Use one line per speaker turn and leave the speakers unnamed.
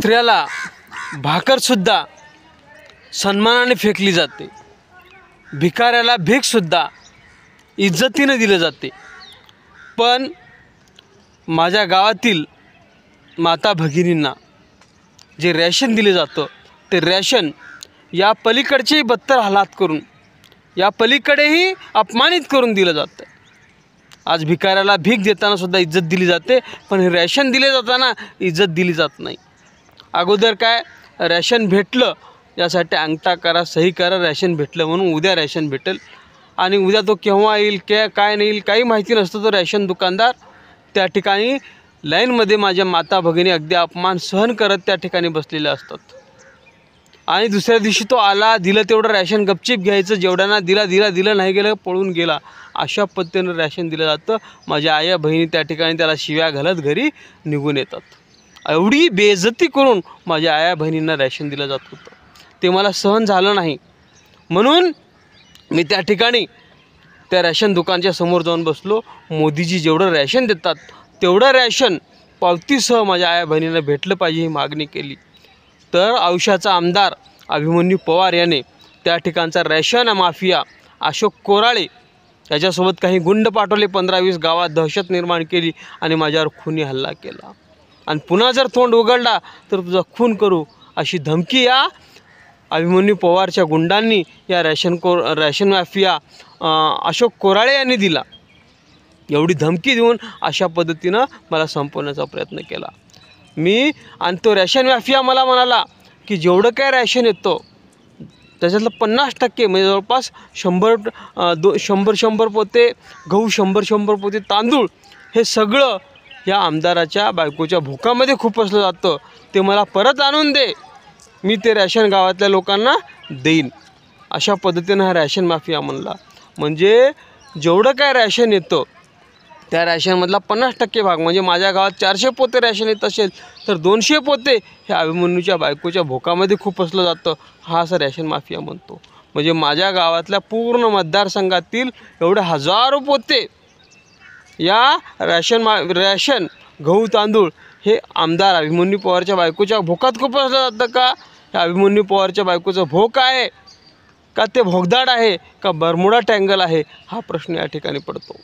कुत्र्याला भाकरसुद्धा सन्मानाने फेकली जाते, भिकाऱ्याला भीकसुद्धा इज्जतीने दिले जाते। पण माझ्या गावातील माता भगिनींना जे रॅशन दिले जातं ते रॅशन या पलीकडचेही बत्तर हालात करून, या पलीकडेही अपमानित करून दिलं जातं। आज भिकाऱ्याला भीक देताना सुद्धा इज्जत दिली जाते, पण हे रॅशन दिले जाताना इज्जत दिली जात नाही। अगोदर काय रॅशन भेटलं यासाठी अंगठा करा, सही करा, रॅशन भेटलं म्हणून उद्या रॅशन भेटेल, आणि उद्या तो केव्हा येईल काय नाही येईल काही माहिती नसतं। तो रॅशन दुकानदार त्या ठिकाणी लाईनमध्ये माझ्या माता भगिनी अगदी अपमान सहन करत त्या ठिकाणी बसलेले असतात, आणि दुसऱ्या दिवशी तो आला, दिलं तेवढं रॅशन गपचीप घ्यायचं, जेवढ्यांना दिलं नाही गेलं पळून गेला, अशा पद्धतीनं रॅशन दिलं जातं। माझ्या आया बहिणी त्या ठिकाणी त्याला शिव्या घालत घरी निघून येतात। एवढी बेइज्जती करून माझ्या आया बहिणींना रॅशन दिलं जात होतं, ते मला सहन झालं नाही। म्हणून मी त्या ठिकाणी त्या रॅशन दुकानच्या समोर जाऊन बसलो। मोदीजी जेवढं रॅशन देतात तेवढं रॅशन पावतीसह माझ्या आया बहिणींना भेटलं पाहिजे ही मागणी केली। तर औशाचा आमदार अभिमन्यू पवार याने त्या ठिकाणचा रॅशन माफिया अशोक कोराळे याच्यासोबत काही गुंड पाठवले, 15-20 गावात दहशत निर्माण केली आणि माझ्यावर खूनी हल्ला केला, आणि पुन्हा जर तोंड उघडला तर तुझा खून करू अशी धमकी या अभिमन्यू पवारच्या गुंडांनी या रॅशन माफिया अशोक कोराळे यांनी दिला। एवढी धमकी देऊन अशा पद्धतीनं मला संपवण्याचा प्रयत्न केला मी। आणि तो रॅशन माफिया मला म्हणाला की जेवढं काय रॅशन येतं त्याच्यातलं 50% म्हणजे जवळपास 100 पोते गहू, 100 पोते तांदूळ, हे सगळं या आमदाराच्या बायकोच्या भोकामध्ये खुपसलं जातं, ते मला परत आणून दे, मी ते रॅशन गावातल्या लोकांना देईन, अशा पद्धतीनं हा रॅशन माफिया म्हणला। म्हणजे जेवढं काय रॅशन येतं त्या रॅशनमधला 50% भाग, म्हणजे माझ्या गावात 400 पोते रॅशन येत असेल तर 200 पोते हे अभिमन्यूच्या बायकोच्या भोकामध्ये खुपसलं जातं, हा असा रॅशन माफिया म्हणतो। म्हणजे माझ्या गावातल्या पूर्ण मतदारसंघातील एवढे हजारो पोते या रॅशन गहू तांदूळ हे आमदार अभिमन्यू पवारच्या बायकोच्या भोकात खुपसलं जातं का? अभिमन्यू पवारच्या बायकोचं भोक आहे का ते भोगदाड आहे का बरमुडा टँगल आहे, हा प्रश्न या ठिकाणी पडतो।